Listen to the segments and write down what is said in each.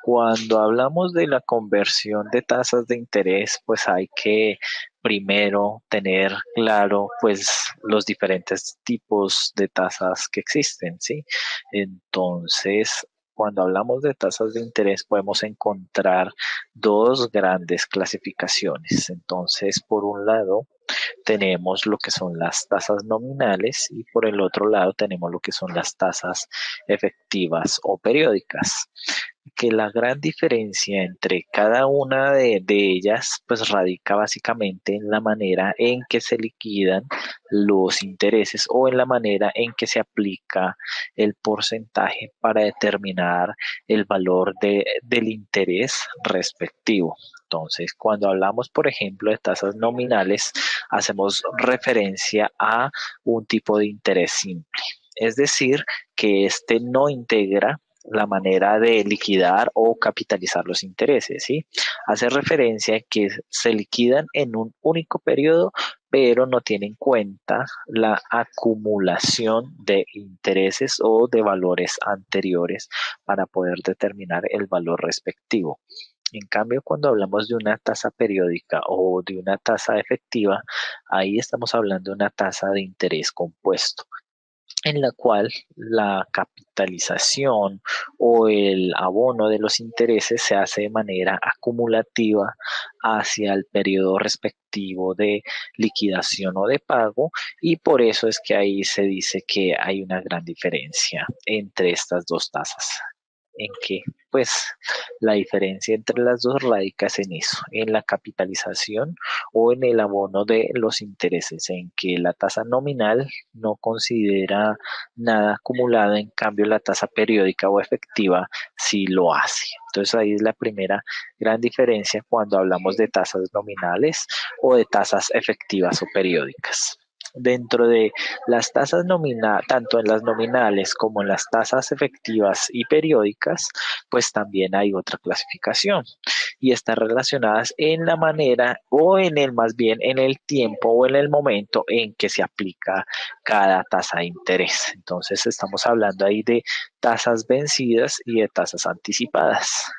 Cuando hablamos de la conversión de tasas de interés, pues hay que primero tener claro pues los diferentes tipos de tasas que existen, ¿sí? Entonces, cuando hablamos de tasas de interés podemos encontrar dos grandes clasificaciones. Entonces, por un lado, tenemos lo que son las tasas nominales y por el otro lado tenemos lo que son las tasas efectivas o periódicas, que la gran diferencia entre cada una de ellas pues radica básicamente en la manera en que se liquidan los intereses o en la manera en que se aplica el porcentaje para determinar el valor del interés respectivo. Entonces, cuando hablamos, por ejemplo, de tasas nominales, hacemos referencia a un tipo de interés simple. Es decir, que este no integra la manera de liquidar o capitalizar los intereses, ¿sí? Hace referencia a que se liquidan en un único periodo, pero no tiene en cuenta la acumulación de intereses o de valores anteriores para poder determinar el valor respectivo. En cambio, cuando hablamos de una tasa periódica o de una tasa efectiva, ahí estamos hablando de una tasa de interés compuesto, en la cual la capitalización o el abono de los intereses se hace de manera acumulativa hacia el periodo respectivo de liquidación o de pago, y por eso es que ahí se dice que hay una gran diferencia entre estas dos tasas, en que pues la diferencia entre las dos radica en eso, en la capitalización o en el abono de los intereses, en que la tasa nominal no considera nada acumulado, en cambio la tasa periódica o efectiva sí lo hace. Entonces ahí es la primera gran diferencia cuando hablamos de tasas nominales o de tasas efectivas o periódicas. Dentro de las tasas nominales, tanto en las nominales como en las tasas efectivas y periódicas, pues también hay otra clasificación y está relacionadas en la manera o en el más bien en el tiempo o en el momento en que se aplica cada tasa de interés. Entonces estamos hablando ahí de tasas vencidas y de tasas anticipadas.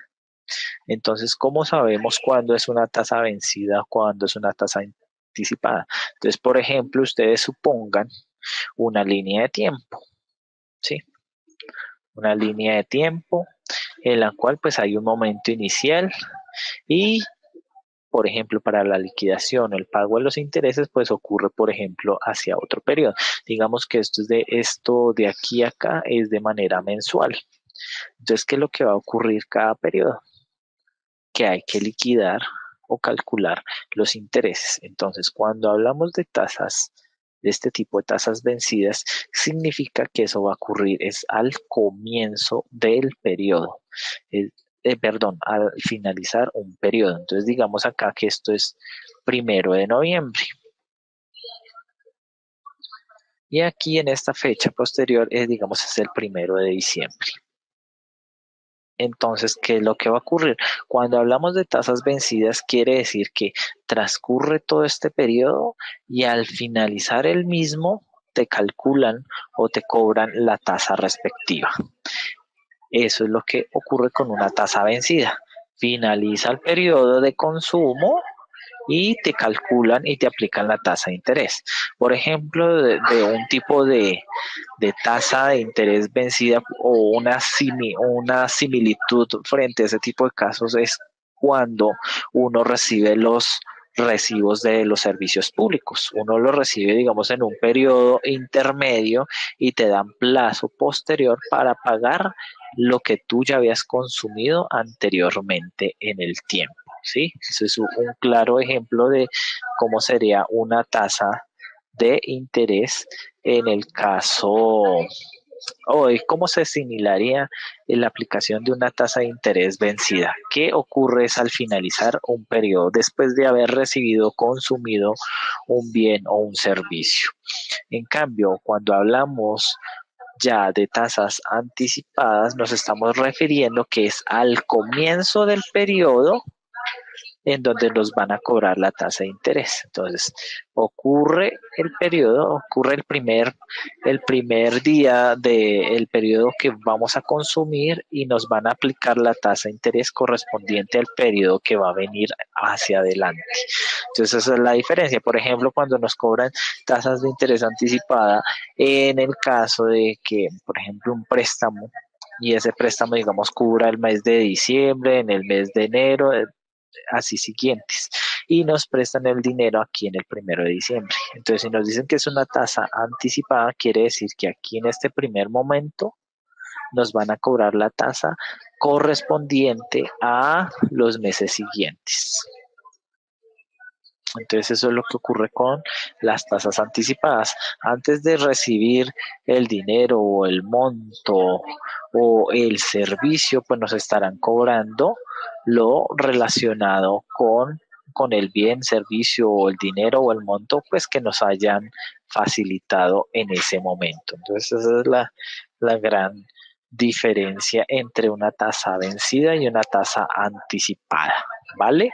Entonces, ¿cómo sabemos cuándo es una tasa vencida o cuándo es una tasa anticipada? Entonces, por ejemplo, ustedes supongan una línea de tiempo, ¿sí? Una línea de tiempo en la cual pues hay un momento inicial y, por ejemplo, para la liquidación o el pago de los intereses, pues ocurre, por ejemplo, hacia otro periodo. Digamos que esto de aquí a acá es de manera mensual. Entonces, ¿qué es lo que va a ocurrir cada periodo? Que hay que liquidar o calcular los intereses. Entonces, cuando hablamos de tasas, de este tipo de tasas vencidas, significa que eso va a ocurrir es al comienzo del periodo. Perdón, al finalizar un periodo. Entonces, digamos acá que esto es 1 de noviembre. Y aquí en esta fecha posterior, digamos, es el 1 de diciembre. Entonces, ¿qué es lo que va a ocurrir? Cuando hablamos de tasas vencidas, quiere decir que transcurre todo este periodo y al finalizar el mismo te calculan o te cobran la tasa respectiva. Eso es lo que ocurre con una tasa vencida. Finaliza el periodo de consumo y te calculan y te aplican la tasa de interés. Por ejemplo, de un tipo de tasa de interés vencida o una similitud frente a ese tipo de casos es cuando uno recibe los recibos de los servicios públicos. Uno los recibe, digamos, en un periodo intermedio y te dan plazo posterior para pagar lo que tú ya habías consumido anteriormente en el tiempo. ¿Sí? Ese es un claro ejemplo de cómo sería una tasa de interés en el caso o de cómo se asimilaría en la aplicación de una tasa de interés vencida. ¿Qué ocurre es al finalizar un periodo después de haber recibido o consumido un bien o un servicio? En cambio, cuando hablamos ya de tasas anticipadas, nos estamos refiriendo que es al comienzo del periodo en donde nos van a cobrar la tasa de interés. Entonces, ocurre el periodo, ocurre el primer día del periodo que vamos a consumir y nos van a aplicar la tasa de interés correspondiente al periodo que va a venir hacia adelante. Entonces, esa es la diferencia. Por ejemplo, cuando nos cobran tasas de interés anticipada, en el caso de que, por ejemplo, un préstamo y ese préstamo, digamos, cubra el mes de diciembre, en el mes de enero, así siguientes, y nos prestan el dinero aquí en el 1 de diciembre. Entonces, si nos dicen que es una tasa anticipada, quiere decir que aquí en este primer momento nos van a cobrar la tasa correspondiente a los meses siguientes. Entonces eso es lo que ocurre con las tasas anticipadas. Antes de recibir el dinero o el monto o el servicio, pues nos estarán cobrando lo relacionado con el bien, servicio o el dinero o el monto, pues que nos hayan facilitado en ese momento. Entonces esa es la gran diferencia entre una tasa vencida y una tasa anticipada, ¿vale?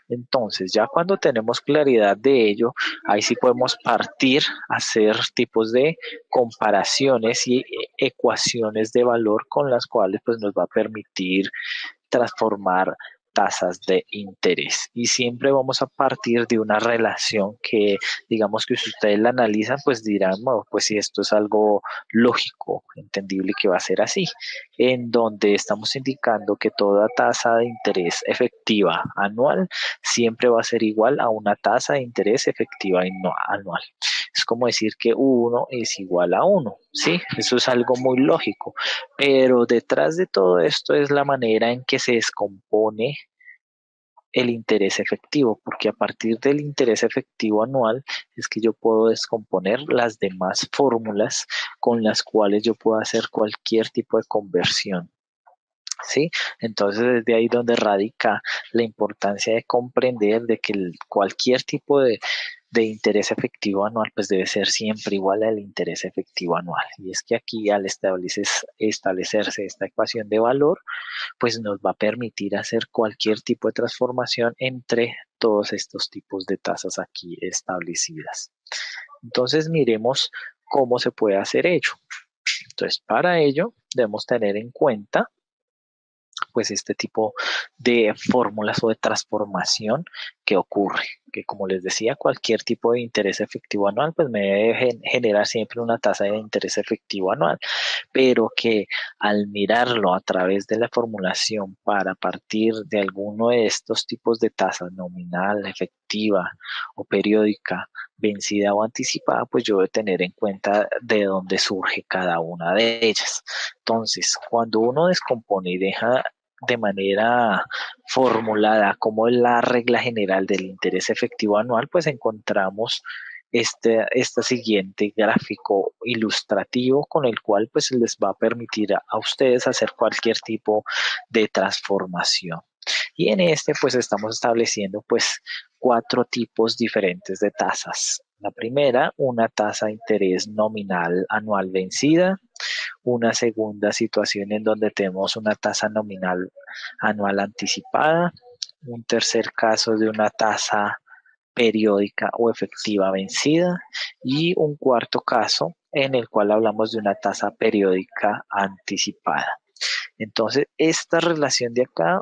Entonces, ya cuando tenemos claridad de ello, ahí sí podemos partir a hacer tipos de comparaciones y ecuaciones de valor con las cuales pues, nos va a permitir transformar tasas de interés. Y siempre vamos a partir de una relación que, digamos que si ustedes la analizan, pues dirán, bueno, pues si esto es algo lógico, entendible que va a ser así, en donde estamos indicando que toda tasa de interés efectiva anual siempre va a ser igual a una tasa de interés efectiva anual. Es como decir que uno es igual a uno, ¿sí? Eso es algo muy lógico, pero detrás de todo esto es la manera en que se descompone el interés efectivo, porque a partir del interés efectivo anual es que yo puedo descomponer las demás fórmulas con las cuales yo puedo hacer cualquier tipo de conversión. ¿Sí? Entonces, desde ahí donde radica la importancia de comprender de que cualquier tipo de interés efectivo anual pues debe ser siempre igual al interés efectivo anual. Y es que aquí al establecerse esta ecuación de valor, pues nos va a permitir hacer cualquier tipo de transformación entre todos estos tipos de tasas aquí establecidas. Entonces, miremos cómo se puede hacer ello. Entonces, para ello debemos tener en cuenta pues este tipo de fórmulas o de transformación que ocurre, que como les decía, cualquier tipo de interés efectivo anual pues me debe generar siempre una tasa de interés efectivo anual, pero que al mirarlo a través de la formulación para partir de alguno de estos tipos de tasas, nominal, efectiva o periódica, vencida o anticipada, pues yo debo tener en cuenta de dónde surge cada una de ellas. Entonces, cuando uno descompone y deja de manera formulada como es la regla general del interés efectivo anual, pues encontramos este siguiente gráfico ilustrativo con el cual pues les va a permitir a ustedes hacer cualquier tipo de transformación. Y en este pues estamos estableciendo pues 4 tipos diferentes de tasas. La primera, una tasa de interés nominal anual vencida. Una segunda situación en donde tenemos una tasa nominal anual anticipada. Un tercer caso de una tasa periódica o efectiva vencida. Y un cuarto caso en el cual hablamos de una tasa periódica anticipada. Entonces, esta relación de acá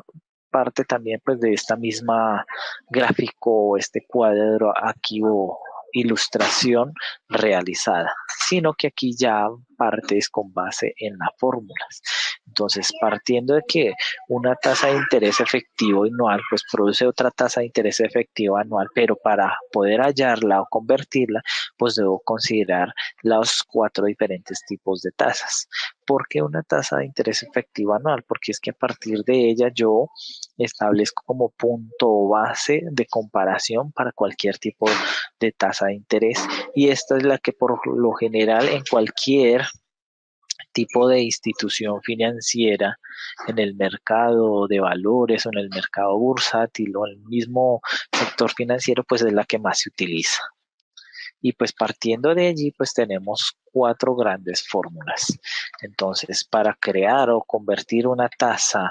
parte también pues de esta misma gráfico, este cuadro aquí o ilustración realizada, sino que aquí ya partes con base en las fórmulas. Entonces, partiendo de que una tasa de interés efectivo anual, pues produce otra tasa de interés efectivo anual, pero para poder hallarla o convertirla, pues debo considerar los 4 diferentes tipos de tasas. ¿Por qué una tasa de interés efectivo anual? Porque es que a partir de ella yo establezco como punto base de comparación para cualquier tipo de tasa de interés y esta es la que por lo general en cualquier tipo de institución financiera en el mercado de valores o en el mercado bursátil o en el mismo sector financiero pues es la que más se utiliza. Y pues partiendo de allí, pues tenemos 4 grandes fórmulas. Entonces, para crear o convertir una tasa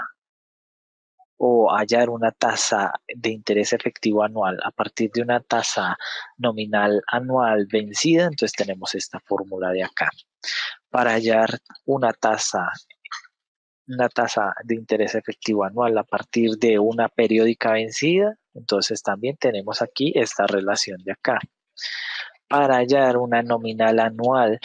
o hallar una tasa de interés efectivo anual a partir de una tasa nominal anual vencida, entonces tenemos esta fórmula de acá. Para hallar una tasa de interés efectivo anual a partir de una periódica vencida, entonces también tenemos aquí esta relación de acá. Para hallar una nominal anual,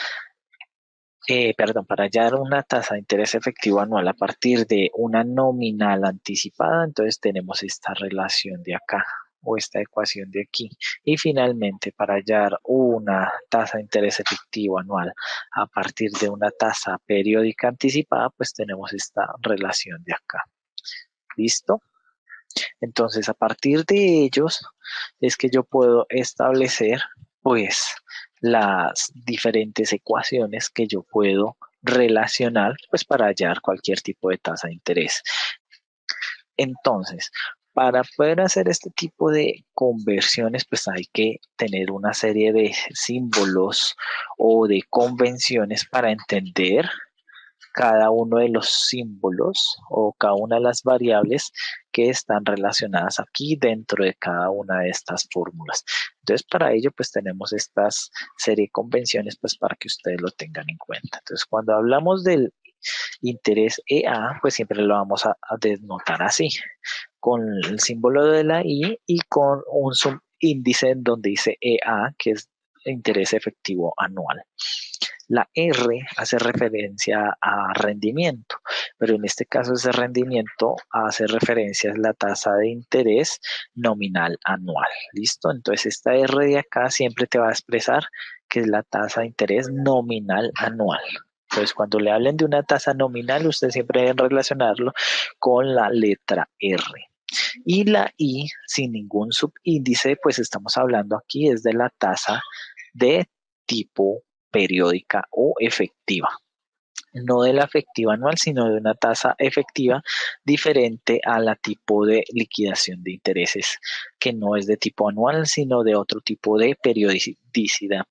para hallar una tasa de interés efectivo anual a partir de una nominal anticipada, entonces tenemos esta relación de acá o esta ecuación de aquí. Y finalmente, para hallar una tasa de interés efectivo anual a partir de una tasa periódica anticipada, pues tenemos esta relación de acá. ¿Listo? Entonces, a partir de ellos es que yo puedo establecer, pues, las diferentes ecuaciones que yo puedo relacionar, pues, para hallar cualquier tipo de tasa de interés. Entonces, para poder hacer este tipo de conversiones, pues hay que tener una serie de símbolos o de convenciones para entender cada uno de los símbolos o cada una de las variables que están relacionadas aquí dentro de cada una de estas fórmulas. Entonces, para ello, pues tenemos estas serie de convenciones, pues para que ustedes lo tengan en cuenta. Entonces, cuando hablamos del interés EA, pues siempre lo vamos a denotar así, con el símbolo de la I y con un subíndice en donde dice EA, que es interés efectivo anual. La R hace referencia a rendimiento, pero en este caso ese rendimiento hace referencia a la tasa de interés nominal anual. ¿Listo? Entonces esta R de acá siempre te va a expresar que es la tasa de interés nominal anual. Entonces cuando le hablen de una tasa nominal, ustedes siempre deben relacionarlo con la letra R. Y la I, sin ningún subíndice, pues estamos hablando aquí es de la tasa de tipo periódica o efectiva. No de la efectiva anual, sino de una tasa efectiva diferente a la tipo de liquidación de intereses, que no es de tipo anual, sino de otro tipo de periodicidad.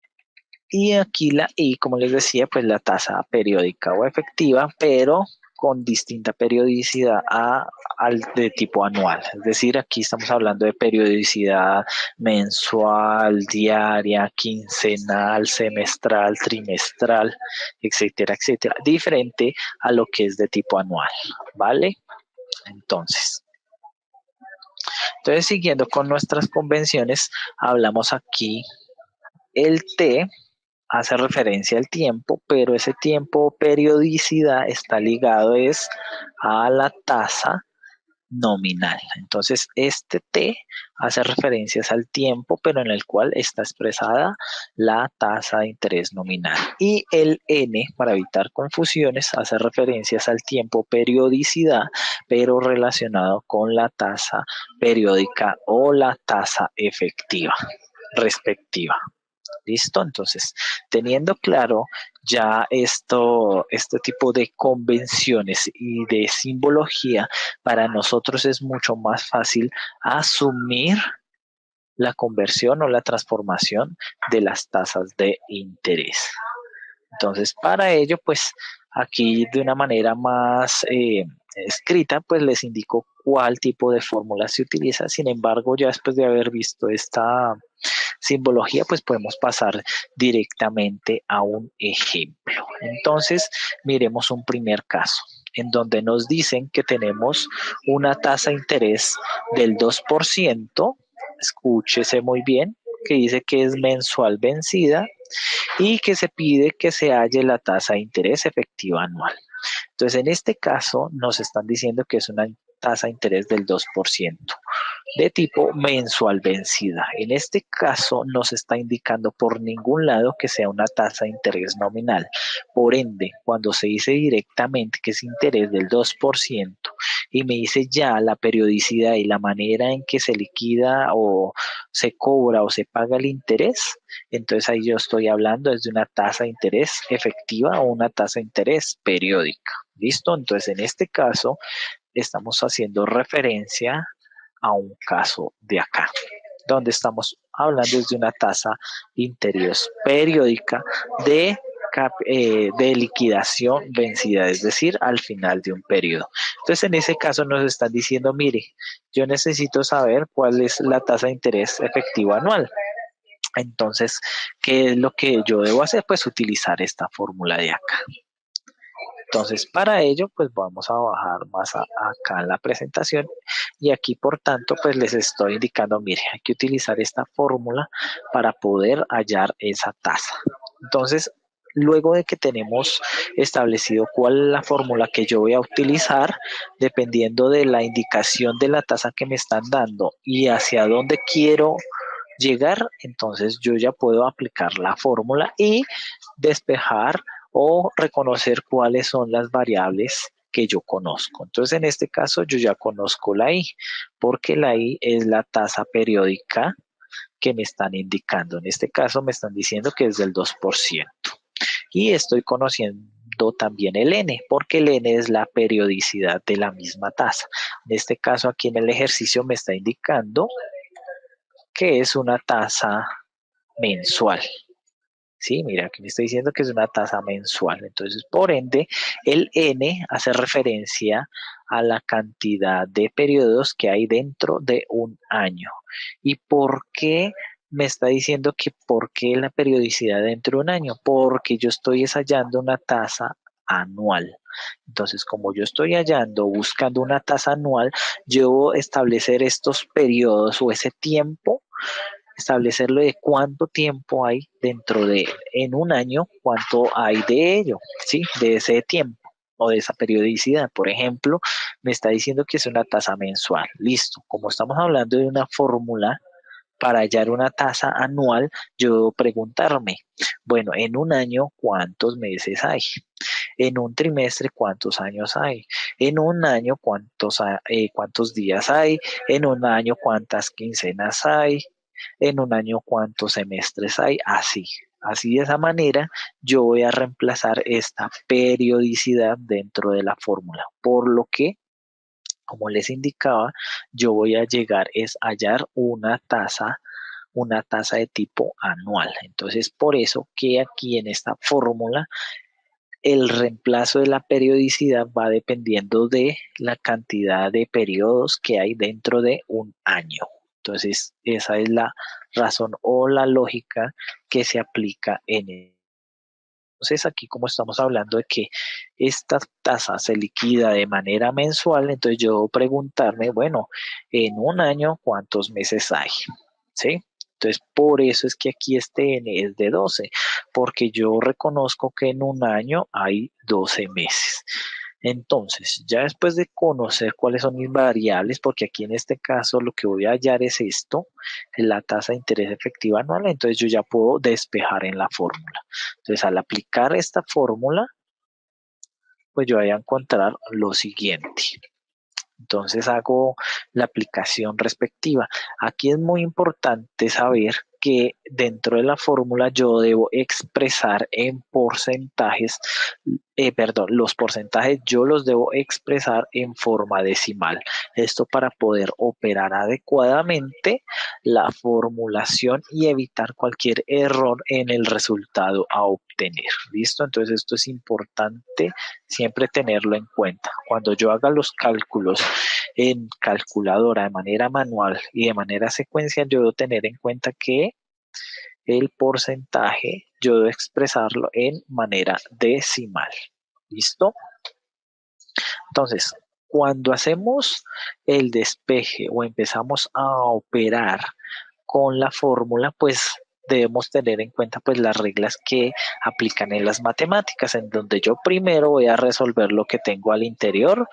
Y aquí la I, como les decía, pues la tasa periódica o efectiva, pero con distinta periodicidad al de tipo anual. Es decir, aquí estamos hablando de periodicidad mensual, diaria, quincenal, semestral, trimestral, etcétera, etcétera. Diferente a lo que es de tipo anual, ¿vale? Entonces, siguiendo con nuestras convenciones, hablamos aquí el T hace referencia al tiempo, pero ese tiempo periodicidad está ligado es a la tasa nominal. Entonces, este T hace referencias al tiempo, pero en el cual está expresada la tasa de interés nominal. Y el N, para evitar confusiones, hace referencias al tiempo periodicidad, pero relacionado con la tasa periódica o la tasa efectiva respectiva. ¿Listo? Entonces, teniendo claro ya este tipo de convenciones y de simbología, para nosotros es mucho más fácil asumir la conversión o la transformación de las tasas de interés. Entonces, para ello, pues aquí de una manera más escrita, pues les indico cuál tipo de fórmula se utiliza. Sin embargo, ya después de haber visto esta simbología, pues podemos pasar directamente a un ejemplo. Entonces, miremos un primer caso en donde nos dicen que tenemos una tasa de interés del 2%, escúchese muy bien, que dice que es mensual vencida y que se pide que se halle la tasa de interés efectiva anual. Entonces, en este caso, nos están diciendo que es una tasa de interés del 2% de tipo mensual vencida. En este caso, no se está indicando por ningún lado que sea una tasa de interés nominal. Por ende, cuando se dice directamente que es interés del 2% y me dice ya la periodicidad y la manera en que se liquida o se cobra o se paga el interés, entonces ahí yo estoy hablando es de una tasa de interés efectiva o una tasa de interés periódica. ¿Listo? Entonces, en este caso, estamos haciendo referencia a un caso de acá, donde estamos hablando de una tasa de interés periódica de de liquidación vencida, es decir, al final de un periodo. Entonces, en ese caso nos están diciendo, mire, yo necesito saber cuál es la tasa de interés efectiva anual. Entonces, ¿qué es lo que yo debo hacer? Pues utilizar esta fórmula de acá. Entonces, para ello, pues vamos a bajar más acá en la presentación y aquí, por tanto, pues les estoy indicando, mire, hay que utilizar esta fórmula para poder hallar esa tasa. Entonces, luego de que tenemos establecido cuál es la fórmula que yo voy a utilizar, dependiendo de la indicación de la tasa que me están dando y hacia dónde quiero llegar, entonces yo ya puedo aplicar la fórmula y despejar o reconocer cuáles son las variables que yo conozco. Entonces, en este caso, yo ya conozco la I, porque la I es la tasa periódica que me están indicando. En este caso, me están diciendo que es del 2%. Y estoy conociendo también el N, porque el N es la periodicidad de la misma tasa. En este caso, aquí en el ejercicio me está indicando que es una tasa mensual. Sí, mira, aquí me está diciendo que es una tasa mensual. Entonces, por ende, el N hace referencia a la cantidad de periodos que hay dentro de un año. ¿Y por qué me está diciendo que por qué la periodicidad dentro de un año? Porque yo estoy hallando una tasa anual. Entonces, como yo estoy buscando una tasa anual, yo debo establecer estos periodos o ese tiempo, establecerlo de cuánto tiempo hay dentro de, en un año, cuánto hay de ello, ¿sí? De ese tiempo o de esa periodicidad. Por ejemplo, me está diciendo que es una tasa mensual. Listo. Como estamos hablando de una fórmula para hallar una tasa anual, yo debo preguntarme, bueno, en un año, ¿cuántos meses hay? En un trimestre, ¿cuántos años hay? En un año, ¿cuántos días hay? En un año, ¿cuántas quincenas hay? En un año, ¿cuántos semestres hay? Así de esa manera yo voy a reemplazar esta periodicidad dentro de la fórmula, por lo que, como les indicaba, yo voy a llegar a hallar una tasa de tipo anual. Entonces, por eso que aquí en esta fórmula el reemplazo de la periodicidad va dependiendo de la cantidad de periodos que hay dentro de un año. Entonces, esa es la razón o la lógica que se aplica en el. Entonces, aquí como estamos hablando de que esta tasa se liquida de manera mensual, entonces yo debo preguntarme, bueno, en un año, ¿cuántos meses hay? ¿Sí? Entonces, por eso es que aquí este N es de 12, porque yo reconozco que en un año hay 12 meses. Entonces, ya después de conocer cuáles son mis variables, porque aquí en este caso lo que voy a hallar es esto, la tasa de interés efectiva anual, entonces yo ya puedo despejar en la fórmula. Entonces, al aplicar esta fórmula, pues yo voy a encontrar lo siguiente. Entonces hago la aplicación respectiva. Aquí es muy importante saber que dentro de la fórmula yo debo expresar en porcentajes, los porcentajes yo los debo expresar en forma decimal. Esto para poder operar adecuadamente la formulación y evitar cualquier error en el resultado a obtener. ¿Listo? Entonces esto es importante siempre tenerlo en cuenta. Cuando yo haga los cálculos en calculadora de manera manual y de manera secuencial, yo debo tener en cuenta que el porcentaje yo debo expresarlo en manera decimal. ¿Listo? Entonces, cuando hacemos el despeje o empezamos a operar con la fórmula, pues debemos tener en cuenta pues las reglas que aplican en las matemáticas, en donde yo primero voy a resolver lo que tengo al interior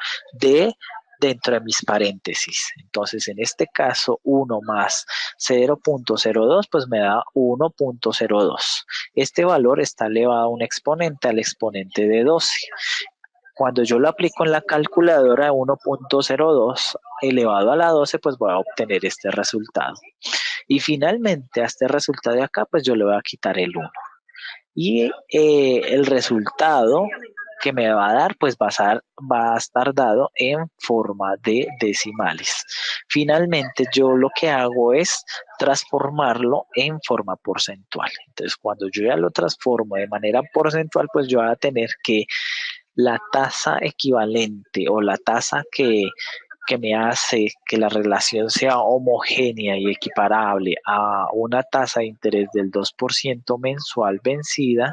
dentro de mis paréntesis. Entonces, en este caso, 1 más 0.02, pues me da 1.02. Este valor está elevado a un exponente, al exponente de 12. Cuando yo lo aplico en la calculadora de 1.02 elevado a la 12, pues voy a obtener este resultado. Y finalmente a este resultado de acá, pues yo le voy a quitar el 1. Y el resultado que me va a dar, pues va a estar dado en forma de decimales. Finalmente, yo lo que hago es transformarlo en forma porcentual. Entonces, cuando yo ya lo transformo de manera porcentual, pues yo voy a tener que la tasa equivalente o la tasa que me hace que la relación sea homogénea y equiparable a una tasa de interés del 2% mensual vencida,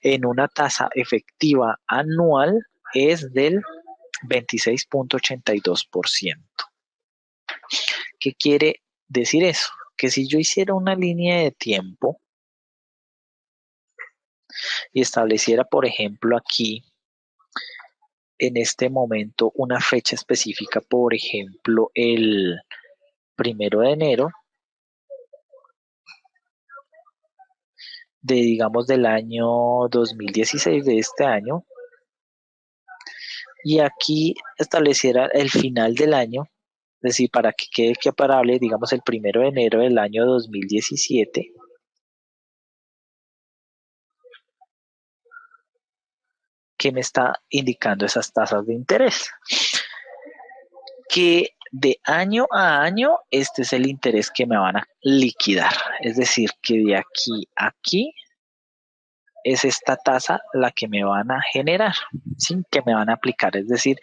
en una tasa efectiva anual es del 26,82%. ¿Qué quiere decir eso? Que si yo hiciera una línea de tiempo y estableciera, por ejemplo, aquí en este momento una fecha específica, por ejemplo, el 1 de enero de, digamos, del año 2016, de este año, y aquí estableciera el final del año, es decir, para que quede equiparable, digamos, el 1 de enero del año 2017, que me está indicando esas tasas de interés. Que de año a año, este es el interés que me van a liquidar. Es decir, que de aquí a aquí es esta tasa la que me van a generar, ¿sí? Que me van a aplicar. Es decir,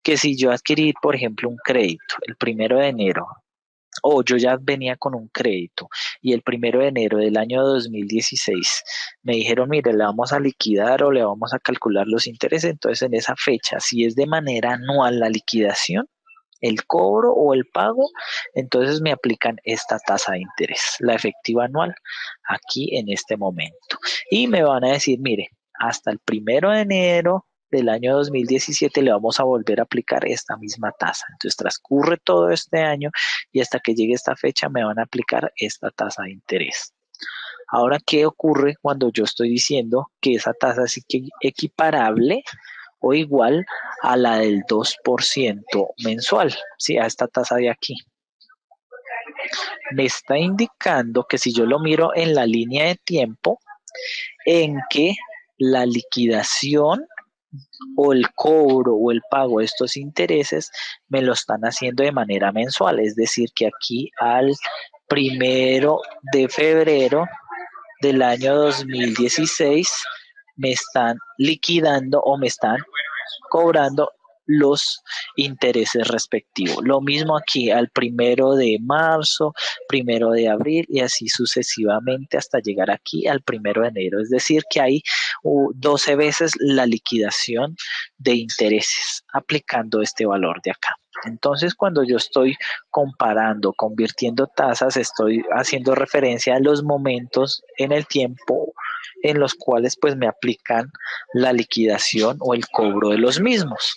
que si yo adquirí, por ejemplo, un crédito el 1 de enero, o yo ya venía con un crédito y el 1 de enero del año 2016 me dijeron, mire, le vamos a liquidar o le vamos a calcular los intereses, entonces en esa fecha, si es de manera anual la liquidación, el cobro o el pago, entonces me aplican esta tasa de interés, la efectiva anual, aquí en este momento. Y me van a decir, mire, hasta el 1 de enero del año 2017 le vamos a volver a aplicar esta misma tasa. Entonces transcurre todo este año y hasta que llegue esta fecha me van a aplicar esta tasa de interés. Ahora, ¿qué ocurre cuando yo estoy diciendo que esa tasa es equiparable o igual a la del 2% mensual, ¿sí? A esta tasa de aquí? Me está indicando que si yo lo miro en la línea de tiempo, en que la liquidación o el cobro o el pago de estos intereses me lo están haciendo de manera mensual, es decir, que aquí al 1 de febrero del año 2016 me están liquidando o me están cobrando los intereses respectivos. Lo mismo aquí al 1 de marzo, 1 de abril y así sucesivamente hasta llegar aquí al 1 de enero. Es decir, que hay 12 veces la liquidación de intereses aplicando este valor de acá. Entonces, cuando yo estoy comparando, convirtiendo tasas, estoy haciendo referencia a los momentos en el tiempo en los cuales pues me aplican la liquidación o el cobro de los mismos.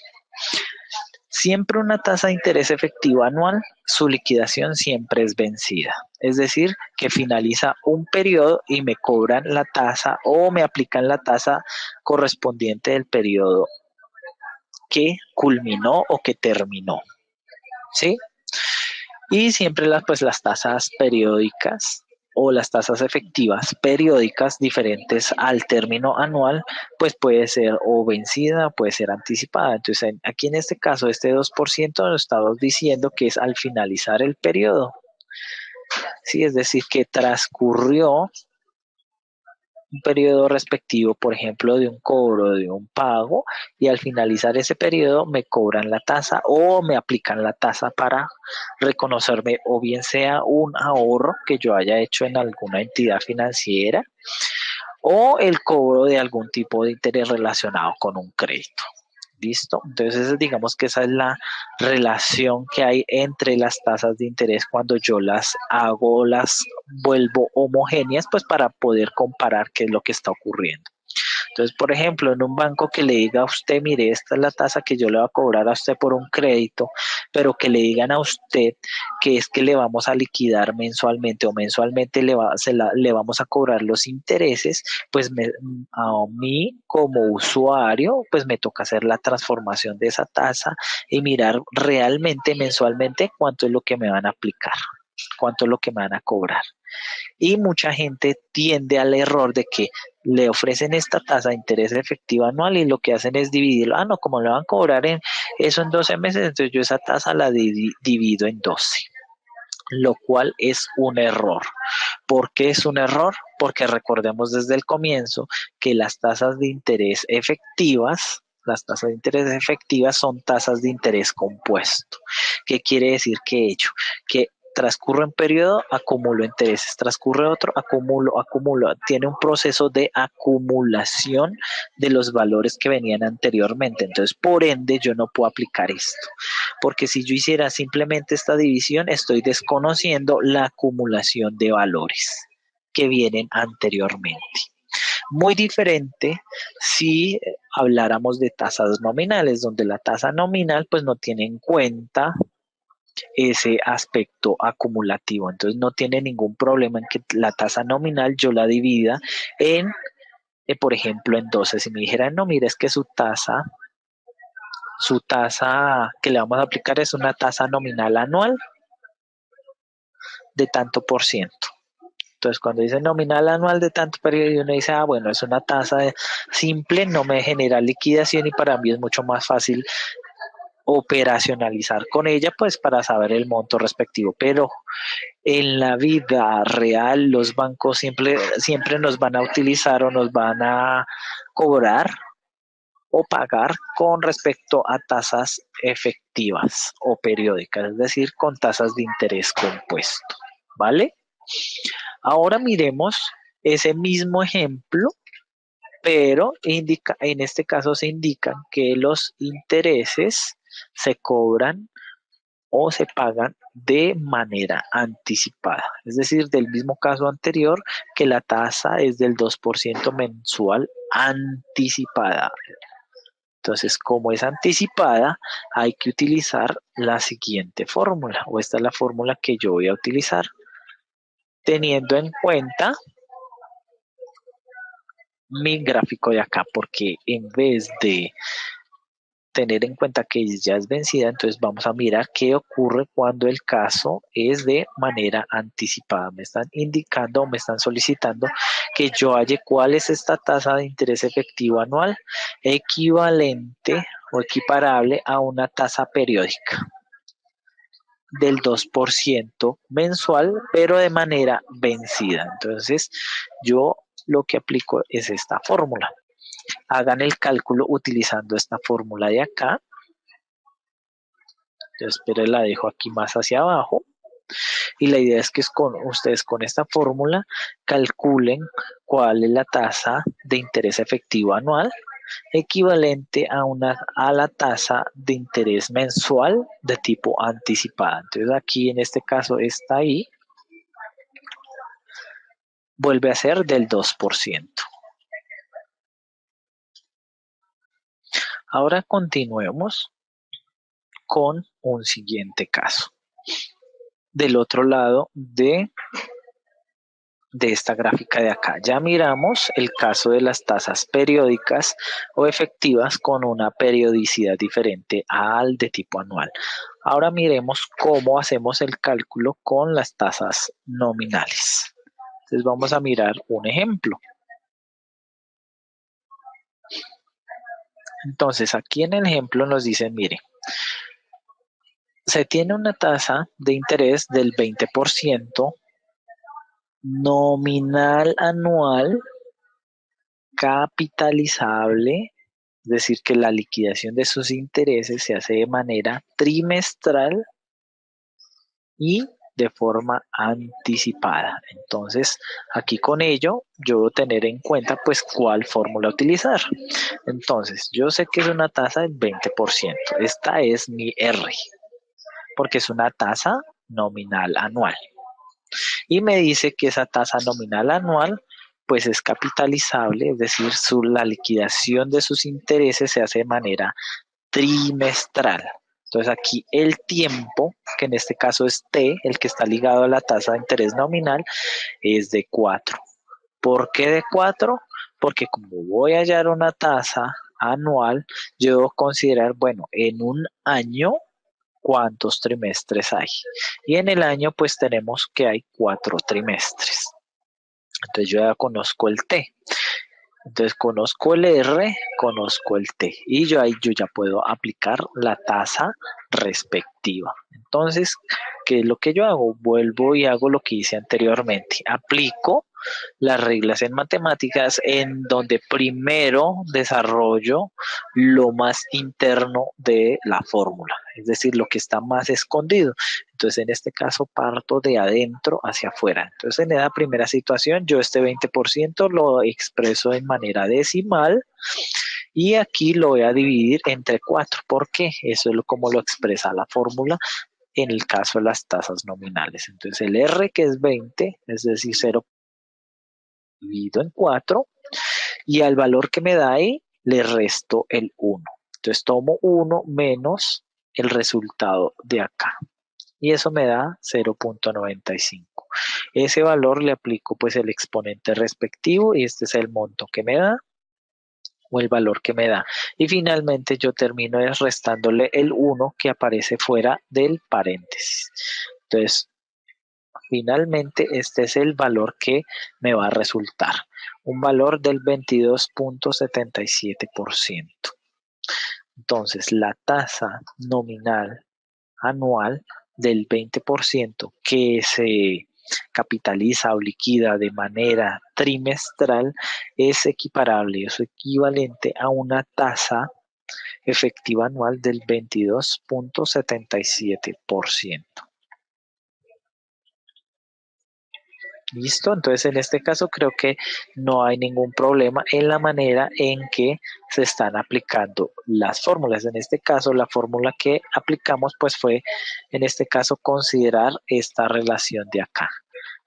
Siempre una tasa de interés efectiva anual, su liquidación siempre es vencida. Es decir, que finaliza un periodo y me cobran la tasa o me aplican la tasa correspondiente del periodo que culminó o que terminó. ¿Sí? Y siempre las tasas periódicas o las tasas efectivas periódicas diferentes al término anual, pues puede ser o vencida, puede ser anticipada. Entonces, aquí en este caso, este 2% lo estamos diciendo que es al finalizar el periodo. Sí, es decir, que transcurrió un periodo respectivo, por ejemplo, de un cobro, de un pago, y al finalizar ese periodo me cobran la tasa o me aplican la tasa para reconocerme o bien sea un ahorro que yo haya hecho en alguna entidad financiera o el cobro de algún tipo de interés relacionado con un crédito. ¿Listo? Entonces, digamos que esa es la relación que hay entre las tasas de interés cuando yo las hago, las vuelvo homogéneas, pues para poder comparar qué es lo que está ocurriendo. Entonces, por ejemplo, en un banco que le diga a usted, mire, esta es la tasa que yo le voy a cobrar a usted por un crédito, pero que le digan a usted que es que le vamos a liquidar mensualmente o mensualmente le vamos a cobrar los intereses, pues a mí como usuario, pues me toca hacer la transformación de esa tasa y mirar realmente mensualmente cuánto es lo que me van a aplicar, cuánto es lo que me van a cobrar. Y mucha gente tiende al error de que le ofrecen esta tasa de interés efectiva anual y lo que hacen es dividirlo. Ah, no, como le van a cobrar eso en 12 meses, entonces yo esa tasa la divido en 12, lo cual es un error. ¿Por qué es un error? Porque recordemos desde el comienzo que las tasas de interés efectivas son tasas de interés compuesto. ¿Qué quiere decir que he hecho? Que transcurre un periodo, acumulo intereses, transcurre otro, acumulo. Tiene un proceso de acumulación de los valores que venían anteriormente. Entonces, por ende, yo no puedo aplicar esto. Porque si yo hiciera simplemente esta división, estoy desconociendo la acumulación de valores que vienen anteriormente. Muy diferente si habláramos de tasas nominales, donde la tasa nominal pues no tiene en cuenta ese aspecto acumulativo. Entonces no tiene ningún problema en que la tasa nominal yo la divida en, por ejemplo, en 12. Si me dijeran, no, mira, es que su tasa que le vamos a aplicar es una tasa nominal anual de tanto por ciento. Entonces, cuando dice nominal anual de tanto periodo, uno dice, ah, bueno, es una tasa simple, no me genera liquidación y para mí es mucho más fácil operacionalizar con ella, pues para saber el monto respectivo. Pero en la vida real, los bancos siempre nos van a utilizar o nos van a cobrar o pagar con respecto a tasas efectivas o periódicas, es decir, con tasas de interés compuesto, ¿vale? Ahora miremos ese mismo ejemplo, pero en este caso se indican que los intereses se cobran o se pagan de manera anticipada. Es decir, del mismo caso anterior, que la tasa es del 2% mensual anticipada. Entonces, como es anticipada, hay que utilizar la siguiente fórmula, o esta es la fórmula que yo voy a utilizar, teniendo en cuenta mi gráfico de acá, porque en vez de tener en cuenta que ya es vencida, entonces vamos a mirar qué ocurre cuando el caso es de manera anticipada. Me están indicando o me están solicitando que yo halle cuál es esta tasa de interés efectivo anual equivalente o equiparable a una tasa periódica del 2% mensual, pero de manera vencida. Entonces, yo lo que aplico es esta fórmula. Hagan el cálculo utilizando esta fórmula de acá. Yo espero la dejo aquí más hacia abajo. Y la idea es que ustedes con esta fórmula calculen cuál es la tasa de interés efectivo anual equivalente a la tasa de interés mensual de tipo anticipada. Entonces aquí en este caso está ahí, vuelve a ser del 2%. Ahora continuemos con un siguiente caso. Del otro lado de esta gráfica de acá. Ya miramos el caso de las tasas periódicas o efectivas con una periodicidad diferente al de tipo anual. Ahora miremos cómo hacemos el cálculo con las tasas nominales. Entonces vamos a mirar un ejemplo. Entonces aquí en el ejemplo nos dicen, mire, se tiene una tasa de interés del 20% nominal anual capitalizable, es decir, que la liquidación de sus intereses se hace de manera trimestral y de forma anticipada. Entonces, aquí con ello, yo debo tener en cuenta, pues, cuál fórmula utilizar. Entonces, yo sé que es una tasa del 20%. Esta es mi R, porque es una tasa nominal anual. Y me dice que esa tasa nominal anual pues es capitalizable, es decir, la liquidación de sus intereses se hace de manera trimestral. Entonces aquí el tiempo, que en este caso es T, el que está ligado a la tasa de interés nominal, es de 4. ¿Por qué de 4? Porque como voy a hallar una tasa anual, yo debo considerar, bueno, en un año cuántos trimestres hay. Y en el año pues tenemos que hay 4 trimestres. Entonces yo ya conozco el T. Entonces conozco el R, conozco el T y yo ahí yo ya puedo aplicar la tasa respectiva. Entonces, ¿qué es lo que yo hago? Vuelvo y hago lo que hice anteriormente. Aplico las reglas en matemáticas en donde primero desarrollo lo más interno de la fórmula, es decir, lo que está más escondido. Entonces, en este caso, parto de adentro hacia afuera. Entonces, en la primera situación, yo este 20% lo expreso en manera decimal y aquí lo voy a dividir entre 4. ¿Por qué? Eso es como lo expresa la fórmula en el caso de las tasas nominales. Entonces, el R, que es 20, es decir, 0 dividido en 4, y al valor que me da ahí le resto el 1. Entonces tomo 1 menos el resultado de acá. Y eso me da 0.95. Ese valor le aplico pues el exponente respectivo y este es el monto que me da o el valor que me da. Y finalmente yo termino restándole el 1 que aparece fuera del paréntesis. Entonces, finalmente este es el valor que me va a resultar. Un valor del 22.77%. Entonces, la tasa nominal anual del 20% que se capitaliza o liquida de manera trimestral es equiparable, es equivalente a una tasa efectiva anual del 22.77%. ¿Listo? Entonces, en este caso creo que no hay ningún problema en la manera en que se están aplicando las fórmulas. En este caso, la fórmula que aplicamos pues fue, en este caso, considerar esta relación de acá,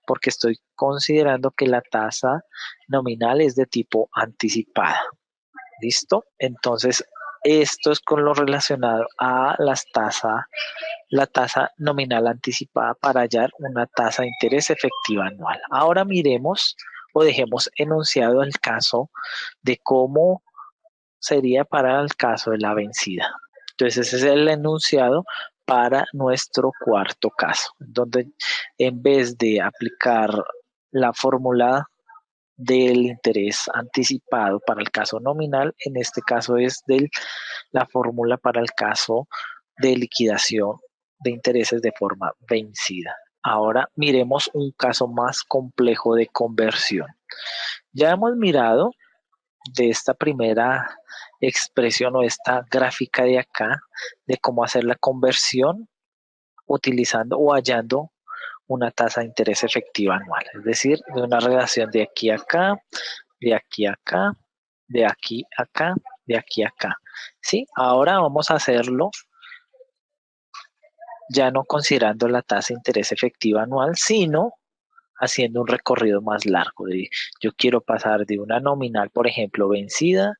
porque estoy considerando que la tasa nominal es de tipo anticipada. ¿Listo? Entonces, esto es con lo relacionado a la tasa nominal anticipada para hallar una tasa de interés efectiva anual. Ahora miremos o dejemos enunciado el caso de cómo sería para el caso de la vencida. Entonces, ese es el enunciado para nuestro cuarto caso, donde en vez de aplicar la fórmula del interés anticipado para el caso nominal, en este caso es la fórmula para el caso de liquidación de intereses de forma vencida. Ahora miremos un caso más complejo de conversión. Ya hemos mirado de esta primera expresión o esta gráfica de acá de cómo hacer la conversión utilizando o hallando una tasa de interés efectiva anual, es decir, de una relación de aquí a acá, de aquí a acá, de aquí a acá, de aquí a acá. ¿Sí? Ahora vamos a hacerlo ya no considerando la tasa de interés efectiva anual, sino haciendo un recorrido más largo. Yo quiero pasar de una nominal, por ejemplo, vencida,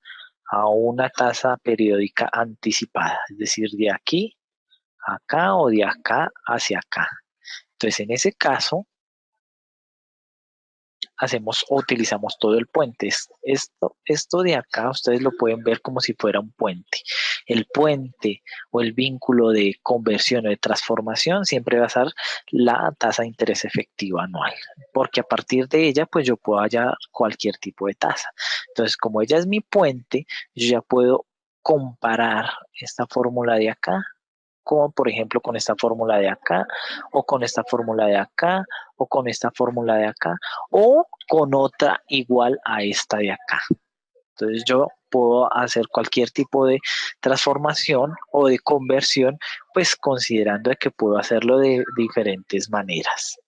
a una tasa periódica anticipada, es decir, de aquí a acá o de acá hacia acá. Entonces, en ese caso, hacemos o utilizamos todo el puente. Esto de acá ustedes lo pueden ver como si fuera un puente. El puente o el vínculo de conversión o de transformación siempre va a ser la tasa de interés efectiva anual, porque a partir de ella pues yo puedo hallar cualquier tipo de tasa. Entonces, como ella es mi puente, yo ya puedo comparar esta fórmula de acá como por ejemplo con esta fórmula de acá, o con esta fórmula de acá, o con esta fórmula de acá, o con otra igual a esta de acá. Entonces yo puedo hacer cualquier tipo de transformación o de conversión, pues considerando que puedo hacerlo de diferentes maneras.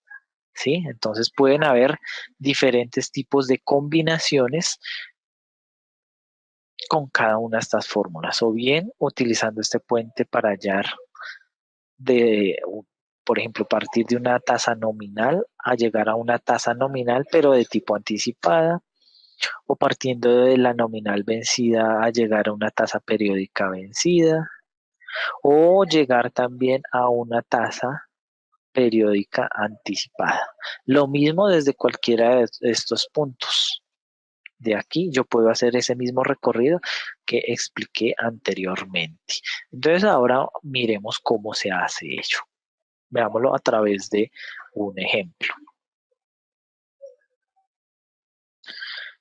¿Sí? Entonces pueden haber diferentes tipos de combinaciones con cada una de estas fórmulas, o bien utilizando este puente para hallar de, por ejemplo, partir de una tasa nominal a llegar a una tasa nominal, pero de tipo anticipada, o partiendo de la nominal vencida a llegar a una tasa periódica vencida, o llegar también a una tasa periódica anticipada. Lo mismo desde cualquiera de estos puntos. De aquí yo puedo hacer ese mismo recorrido que expliqué anteriormente. Entonces ahora miremos cómo se hace ello. Veámoslo a través de un ejemplo.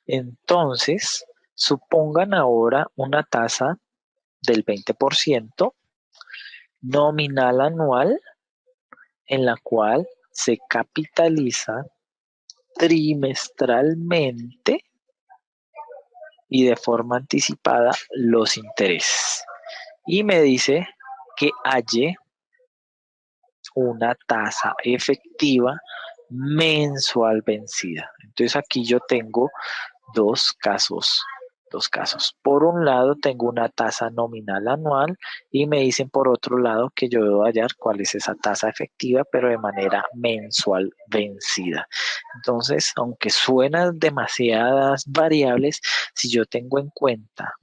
Entonces, supongan ahora una tasa del 20% nominal anual en la cual se capitaliza trimestralmente y de forma anticipada los intereses. Y me dice que halle una tasa efectiva mensual vencida. Entonces aquí yo tengo dos casos. Por un lado tengo una tasa nominal anual y me dicen por otro lado que yo debo hallar cuál es esa tasa efectiva, pero de manera mensual vencida. Entonces, aunque suenan demasiadas variables, si yo tengo en cuenta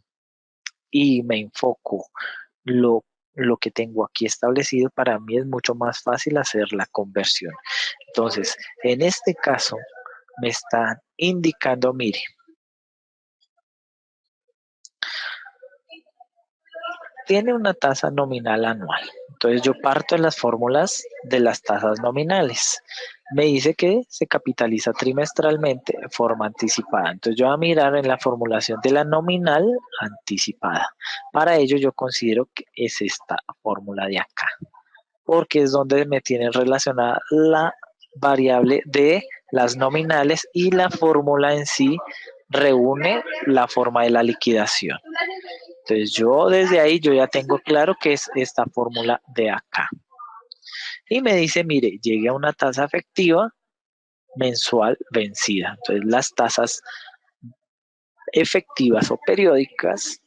y me enfoco lo que tengo aquí establecido, para mí es mucho más fácil hacer la conversión. Entonces, en este caso, me están indicando, mire, tiene una tasa nominal anual. Entonces yo parto de las fórmulas de las tasas nominales. Me dice que se capitaliza trimestralmente de forma anticipada. Entonces yo voy a mirar en la formulación de la nominal anticipada. Para ello yo considero que es esta fórmula de acá, porque es donde me tiene relacionada la variable de las nominales y la fórmula en sí reúne la forma de la liquidación. Entonces yo desde ahí yo ya tengo claro que es esta fórmula de acá. Y me dice, mire, llegue a una tasa efectiva mensual vencida. Entonces las tasas efectivas o periódicas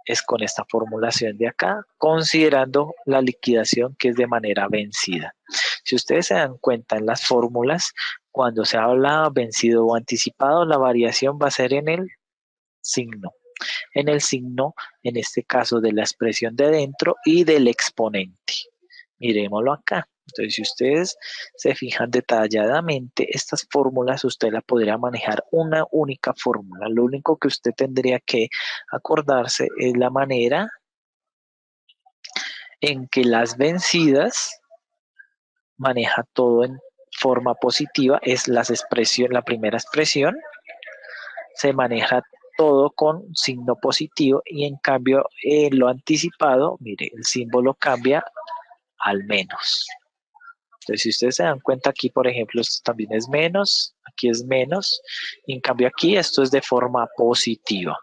es con esta formulación de acá, considerando la liquidación que es de manera vencida. Si ustedes se dan cuenta en las fórmulas, cuando se habla vencido o anticipado, la variación va a ser en el signo. En el signo, en este caso, de la expresión de dentro y del exponente. Miremoslo acá. Entonces, si ustedes se fijan detalladamente, estas fórmulas usted la podría manejar una única fórmula. Lo único que usted tendría que acordarse es la manera en que las vencidas maneja todo en forma positiva. Es la primera expresión se maneja todo con signo positivo y en cambio en lo anticipado, mire, el símbolo cambia al menos. Entonces, si ustedes se dan cuenta aquí, por ejemplo, esto también es menos, aquí es menos, y en cambio aquí esto es de forma positiva.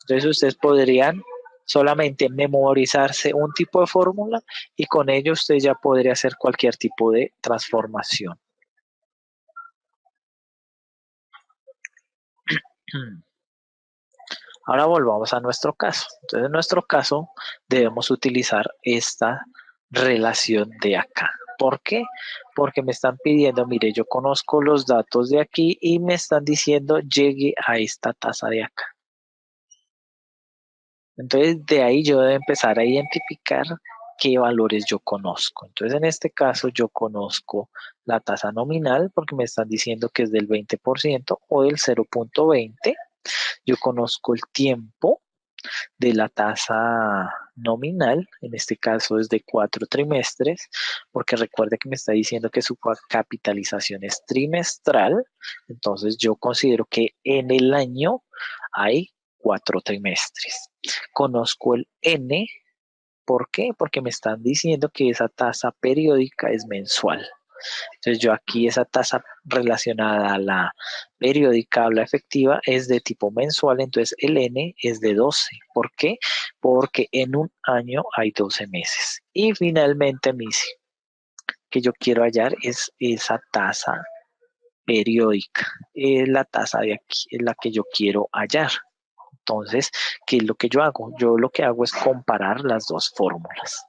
Entonces, ustedes podrían solamente memorizarse un tipo de fórmula y con ello usted ya podría hacer cualquier tipo de transformación. Ahora volvamos a nuestro caso. Entonces, en nuestro caso debemos utilizar esta relación de acá. ¿Por qué? Porque me están pidiendo, mire, yo conozco los datos de aquí y me están diciendo llegue a esta tasa de acá. Entonces, de ahí yo debo empezar a identificar qué valores yo conozco. Entonces, en este caso, yo conozco la tasa nominal porque me están diciendo que es del 20% o del 0.20. Yo conozco el tiempo de la tasa nominal, en este caso es de 4 trimestres, porque recuerde que me está diciendo que su capitalización es trimestral, entonces yo considero que en el año hay 4 trimestres. Conozco el N, ¿por qué? Porque me están diciendo que esa tasa periódica es mensual. Entonces yo aquí esa tasa relacionada a la periódica o la efectiva es de tipo mensual, entonces el N es de 12. ¿Por qué? Porque en un año hay 12 meses. Y finalmente me dice que yo quiero hallar es esa tasa periódica. Es la tasa de aquí, es la que yo quiero hallar. Entonces, ¿qué es lo que yo hago? Yo lo que hago es comparar las dos fórmulas.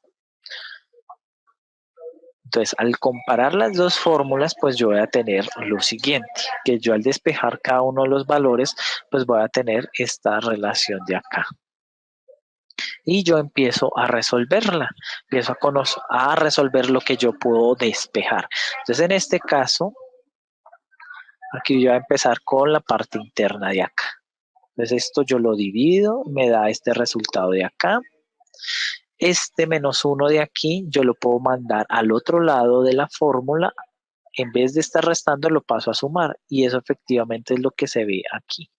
Entonces, al comparar las dos fórmulas, pues yo voy a tener lo siguiente, que yo al despejar cada uno de los valores, pues voy a tener esta relación de acá. Y yo empiezo a resolverla, empiezo a resolver lo que yo puedo despejar. Entonces, en este caso, aquí yo voy a empezar con la parte interna de acá. Entonces, esto yo lo divido, me da este resultado de acá. Este -1 de aquí yo lo puedo mandar al otro lado de la fórmula en vez de estar restando lo paso a sumar y eso efectivamente es lo que se ve aquí.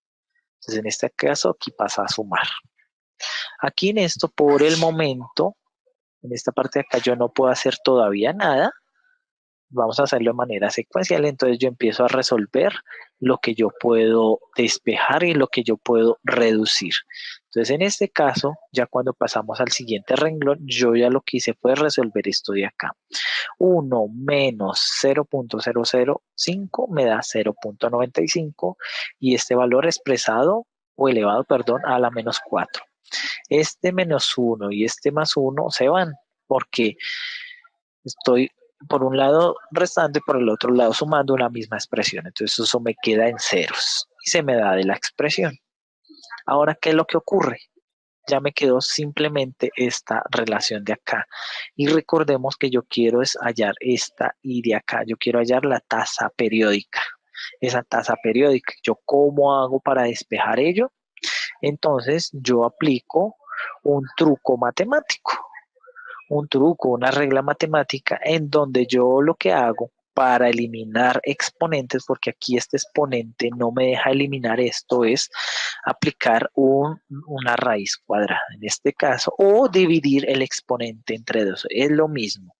Entonces en este caso aquí pasa a sumar. Aquí en esto por el momento, en esta parte de acá yo no puedo hacer todavía nada. Vamos a hacerlo de manera secuencial, entonces yo empiezo a resolver lo que yo puedo despejar y lo que yo puedo reducir. Entonces en este caso, ya cuando pasamos al siguiente renglón, yo ya lo que hice fue resolver esto de acá. 1 menos 0.005 me da 0.95 y este valor expresado o elevado, perdón, a la menos 4. Este menos 1 y este más 1 se van porque estoy por un lado restando y por el otro lado sumando una misma expresión. Entonces eso me queda en ceros y se me da de la expresión. Ahora, ¿qué es lo que ocurre? Ya me quedó simplemente esta relación de acá. Y recordemos que yo quiero es hallar esta y de acá. Yo quiero hallar la tasa periódica. Esa tasa periódica. ¿Yo cómo hago para despejar ello? Entonces yo aplico un truco matemático. Un truco, una regla matemática en donde yo lo que hago para eliminar exponentes, porque aquí este exponente no me deja eliminar esto, es aplicar una raíz cuadrada en este caso, o dividir el exponente entre dos, es lo mismo.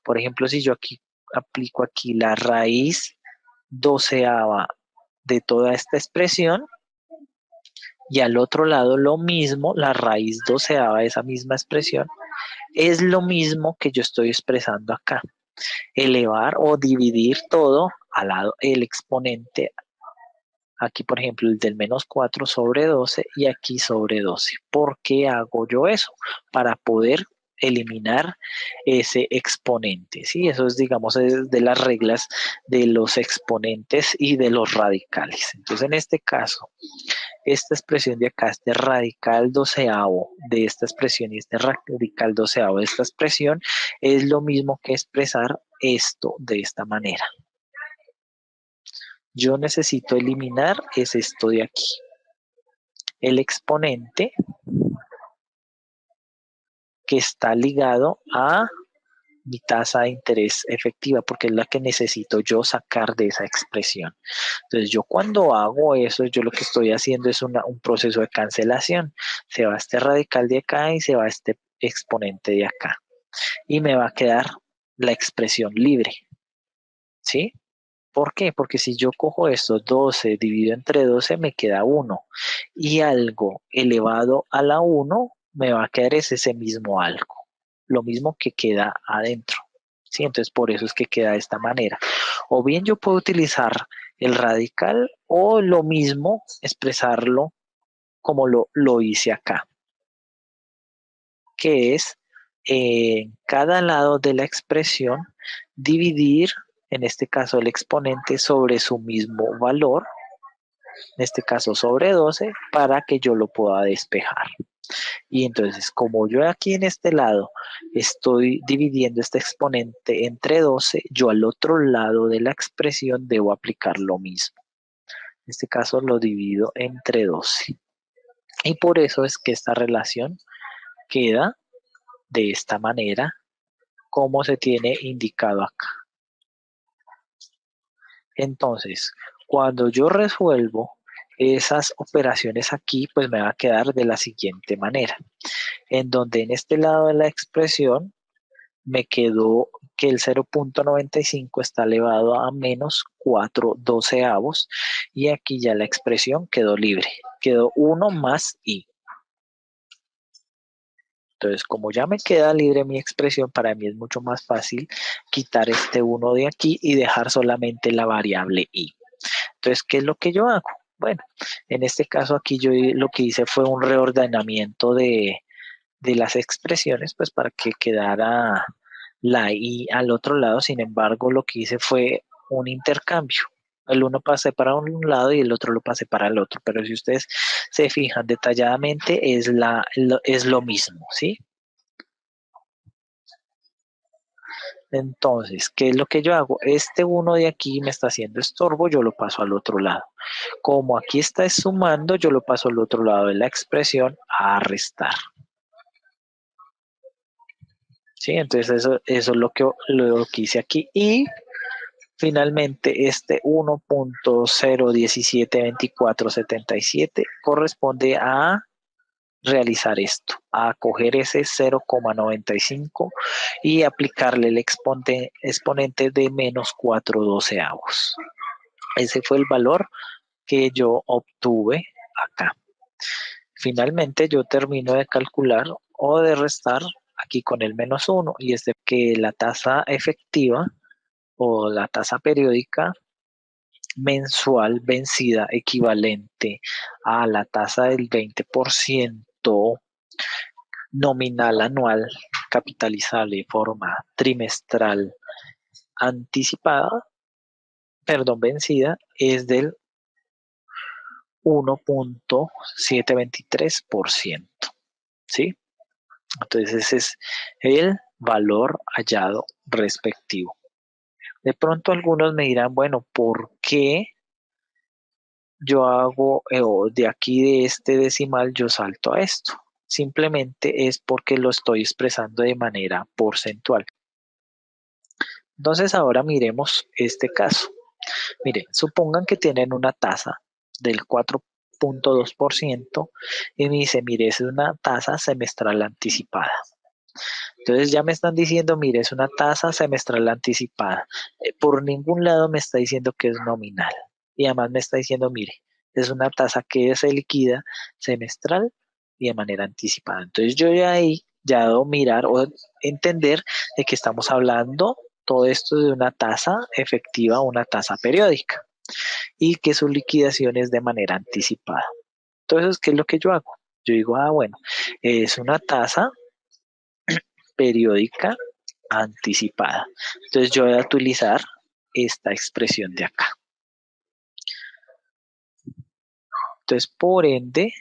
Por ejemplo, si yo aquí aplico aquí la raíz doceava de toda esta expresión, y al otro lado lo mismo, la raíz doceava de esa misma expresión, es lo mismo que yo estoy expresando acá. Elevar o dividir todo al lado el exponente. Aquí, por ejemplo, el del menos 4 sobre 12 y aquí sobre 12. ¿Por qué hago yo eso? Para poder eliminar ese exponente, ¿sí? Eso es, digamos, es de las reglas de los exponentes y de los radicales. Entonces, en este caso, esta expresión de acá, este radical doceavo de esta expresión y este radical doceavo de esta expresión, es lo mismo que expresar esto de esta manera. Yo necesito eliminar es esto de aquí. El exponente que está ligado a mi tasa de interés efectiva, porque es la que necesito yo sacar de esa expresión. Entonces yo cuando hago eso, yo lo que estoy haciendo es un proceso de cancelación. Se va este radical de acá y se va este exponente de acá. Y me va a quedar la expresión libre. ¿Sí? ¿Por qué? Porque si yo cojo esto, 12 dividido entre 12, me queda 1. Y algo elevado a la 1 me va a quedar ese mismo algo. Lo mismo que queda adentro. ¿Sí? Entonces, por eso es que queda de esta manera. O bien yo puedo utilizar el radical o lo mismo expresarlo como lo hice acá. Que es en cada lado de la expresión dividir, en este caso el exponente, sobre su mismo valor, en este caso sobre 12, para que yo lo pueda despejar. Y entonces, como yo aquí en este lado estoy dividiendo este exponente entre 12, yo al otro lado de la expresión debo aplicar lo mismo. En este caso lo divido entre 12. Y por eso es que esta relación queda de esta manera, como se tiene indicado acá. Entonces, cuando yo resuelvo esas operaciones aquí, pues me va a quedar de la siguiente manera, en donde en este lado de la expresión me quedó que el 0.95 está elevado a menos 4 doceavos y aquí ya la expresión quedó libre, quedó 1 más i. Entonces, como ya me queda libre mi expresión, para mí es mucho más fácil quitar este 1 de aquí y dejar solamente la variable i. Entonces, ¿qué es lo que yo hago? Bueno, en este caso aquí yo lo que hice fue un reordenamiento de las expresiones, pues para que quedara la i al otro lado. Sin embargo, lo que hice fue un intercambio. El uno pasé para un lado y el otro lo pasé para el otro. Pero si ustedes se fijan detalladamente, es lo mismo, ¿sí? Entonces, ¿qué es lo que yo hago? Este uno de aquí me está haciendo estorbo, yo lo paso al otro lado. Como aquí está sumando, yo lo paso al otro lado de la expresión a restar. ¿Sí? Entonces eso es lo que hice aquí. Y Finalmente, este 1.0172477 corresponde a realizar esto, a coger ese 0,95 y aplicarle el exponente de menos 4/12. Ese fue el valor que yo obtuve acá. Finalmente yo termino de calcular o de restar aquí con el menos 1 y es de que la tasa efectiva o la tasa periódica mensual vencida equivalente a la tasa del 20% nominal anual capitalizable de forma trimestral anticipada, vencida, es del 1.723%. ¿Sí? Entonces ese es el valor hallado respectivo. De pronto algunos me dirán, bueno, ¿por qué yo hago de aquí de este decimal yo salto a esto? Simplemente es porque lo estoy expresando de manera porcentual. Entonces ahora miremos este caso. Miren, supongan que tienen una tasa del 4.2% y me dice, mire, es una tasa semestral anticipada. Entonces ya me están diciendo, mire, es una tasa semestral anticipada. Por ningún lado me está diciendo que es nominal. Y además me está diciendo, mire, es una tasa que se liquida semestral y de manera anticipada. Entonces yo ya ahí ya debo mirar o entender de que estamos hablando todo esto de una tasa efectiva o una tasa periódica y que su liquidación es de manera anticipada. Entonces, ¿qué es lo que yo hago? Yo digo, bueno, es una tasa periódica anticipada. Entonces yo voy a utilizar esta expresión de acá. Entonces, por ende,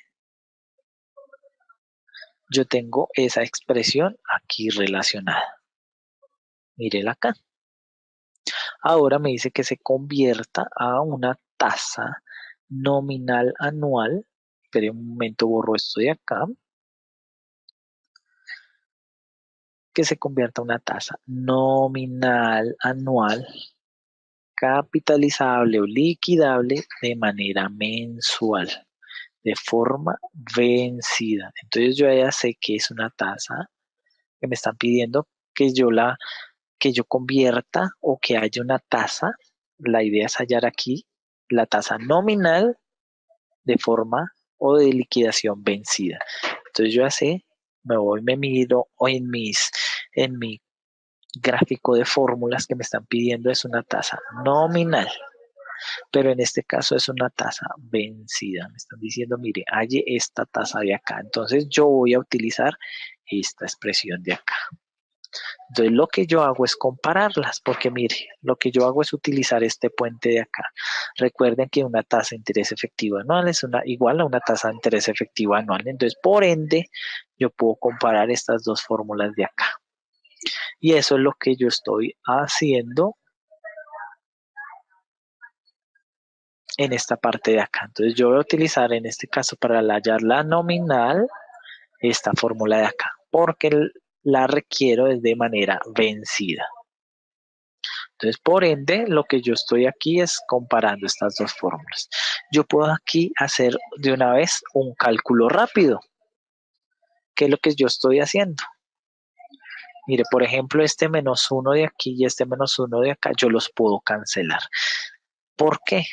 yo tengo esa expresión aquí relacionada. Mírela acá. Ahora me dice que se convierta a una tasa nominal anual. Espere un momento, borro esto de acá. Que se convierta a una tasa nominal anual capitalizable o liquidable de manera mensual, de forma vencida. Entonces yo ya sé que es una tasa que me están pidiendo que yo convierta o que haya una tasa. La idea es hallar aquí la tasa nominal de forma o de liquidación vencida. Entonces yo ya sé, me miro o en mi gráfico de fórmulas que me están pidiendo es una tasa nominal, pero en este caso es una tasa vencida. Me están diciendo, mire, halle esta tasa de acá. Entonces yo voy a utilizar esta expresión de acá. Entonces lo que yo hago es compararlas, porque mire, lo que yo hago es utilizar este puente de acá. Recuerden que una tasa de interés efectivo anual es igual a una tasa de interés efectivo anual. Entonces, por ende, yo puedo comparar estas dos fórmulas de acá. Y eso es lo que yo estoy haciendo en esta parte de acá. Entonces yo voy a utilizar en este caso para hallar la nominal esta fórmula de acá, porque la requiero es de manera vencida. Entonces, por ende, lo que yo estoy aquí es comparando estas dos fórmulas. Yo puedo aquí hacer de una vez un cálculo rápido. ¿Qué es lo que yo estoy haciendo? Mire, por ejemplo, este menos 1 de aquí y este menos 1 de acá, yo los puedo cancelar. ¿Por qué?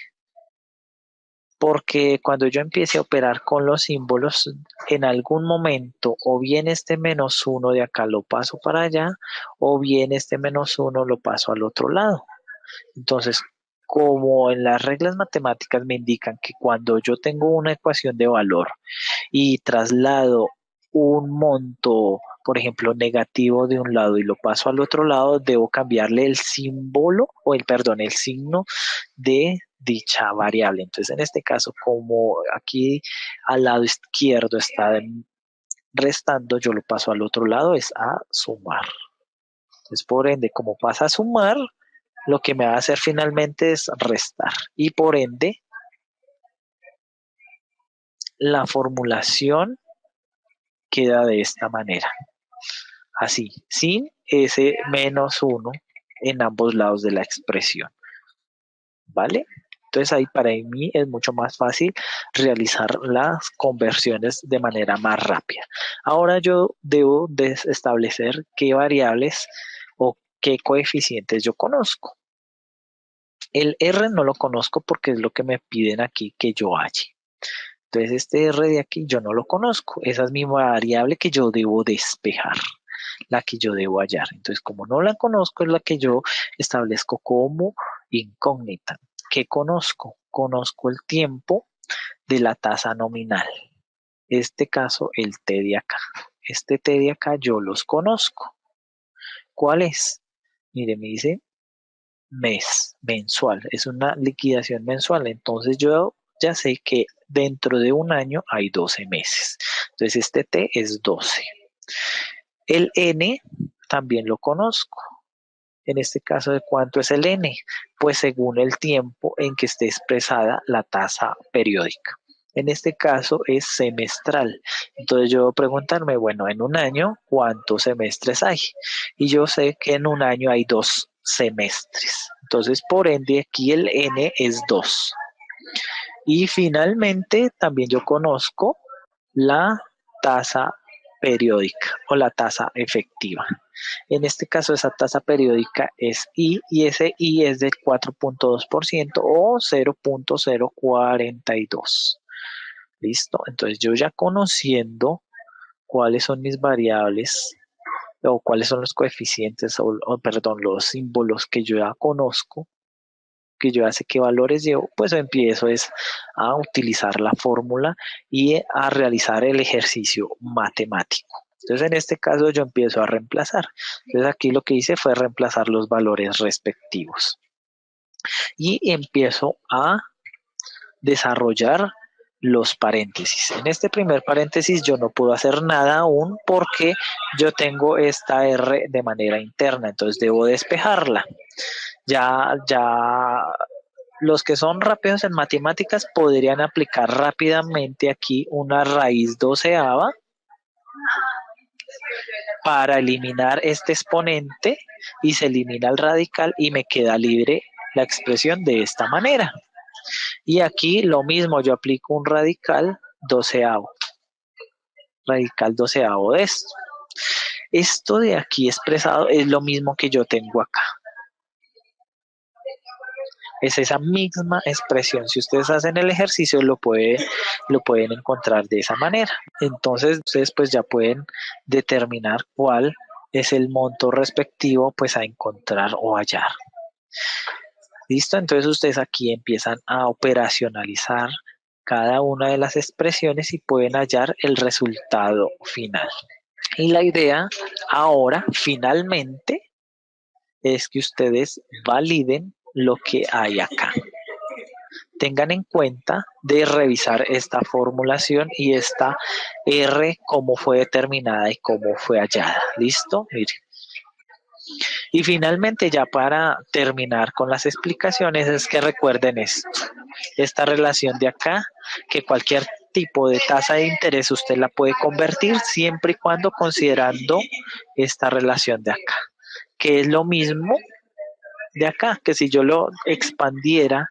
Porque cuando yo empiece a operar con los símbolos, en algún momento o bien este menos 1 de acá lo paso para allá, o bien este menos 1 lo paso al otro lado. Entonces, como en las reglas matemáticas me indican que cuando yo tengo una ecuación de valor y traslado un monto, por ejemplo, negativo de un lado y lo paso al otro lado, debo cambiarle el símbolo o el signo de dicha variable. Entonces, en este caso, como aquí al lado izquierdo está restando, yo lo paso al otro lado, es a sumar. Entonces, por ende, como pasa a sumar, lo que me va a hacer finalmente es restar. Y por ende, la formulación queda de esta manera. Así, sin ese menos 1 en ambos lados de la expresión. ¿vale? Entonces ahí para mí es mucho más fácil realizar las conversiones de manera más rápida. Ahora yo debo de establecer qué variables o qué coeficientes yo conozco. El R no lo conozco porque es lo que me piden aquí que yo halle. Entonces este R de aquí yo no lo conozco. Esa es mi variable que yo debo despejar, la que yo debo hallar. Entonces como no la conozco es la que yo establezco como incógnita. ¿Qué conozco? Conozco el tiempo de la tasa nominal. Este caso el T de acá. Este T de acá yo los conozco. ¿Cuál es? Mire, me dice mensual, es una liquidación mensual, entonces yo ya sé que dentro de un año hay 12 meses, entonces este T es 12. El N también lo conozco, en este caso, ¿de cuánto es el N? Pues según el tiempo en que esté expresada la tasa periódica. En este caso es semestral. Entonces yo debo preguntarme, bueno, en un año, ¿cuántos semestres hay? Y yo sé que en un año hay 2 semestres. Entonces, por ende, aquí el N es 2. Y finalmente, también yo conozco la tasa periódica o la tasa efectiva. En este caso, esa tasa periódica es I y ese I es del 4.2% o 0.042. ¿Listo? Entonces yo ya conociendo cuáles son mis variables o cuáles son los coeficientes perdón, los símbolos que yo ya conozco, que yo ya sé qué valores llevo, pues empiezo es a utilizar la fórmula y a realizar el ejercicio matemático. Entonces en este caso yo empiezo a reemplazar. Entonces aquí lo que hice fue reemplazar los valores respectivos. Y empiezo a desarrollar los paréntesis. En este primer paréntesis yo no puedo hacer nada aún porque yo tengo esta R de manera interna, entonces debo despejarla. Ya los que son rápidos en matemáticas podrían aplicar rápidamente aquí una raíz doceava para eliminar este exponente y se elimina el radical y me queda libre la expresión de esta manera. Y aquí lo mismo, yo aplico un radical doceavo de esto. Esto de aquí expresado es lo mismo que yo tengo acá. Es esa misma expresión. Si ustedes hacen el ejercicio lo pueden encontrar de esa manera. Entonces ustedes pues ya pueden determinar cuál es el monto respectivo pues a encontrar o hallar. ¿Listo? Entonces ustedes aquí empiezan a operacionalizar cada una de las expresiones y pueden hallar el resultado final. Y la idea ahora, finalmente, es que ustedes validen lo que hay acá. Tengan en cuenta de revisar esta formulación y esta R, cómo fue determinada y cómo fue hallada. ¿Listo? Miren. Y finalmente, ya para terminar con las explicaciones, es que recuerden esto. Esta relación de acá, que cualquier tipo de tasa de interés usted la puede convertir siempre y cuando considerando esta relación de acá, que es lo mismo de acá, que si yo lo expandiera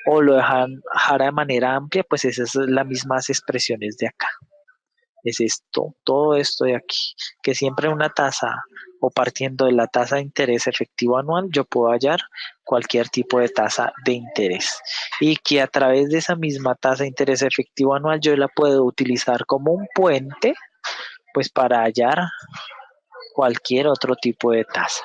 o lo dejara de manera amplia, pues esas son las mismas expresiones de acá. Es esto, todo esto de aquí, que siempre una tasa o partiendo de la tasa de interés efectivo anual, yo puedo hallar cualquier tipo de tasa de interés y que a través de esa misma tasa de interés efectivo anual yo la puedo utilizar como un puente pues para hallar cualquier otro tipo de tasa.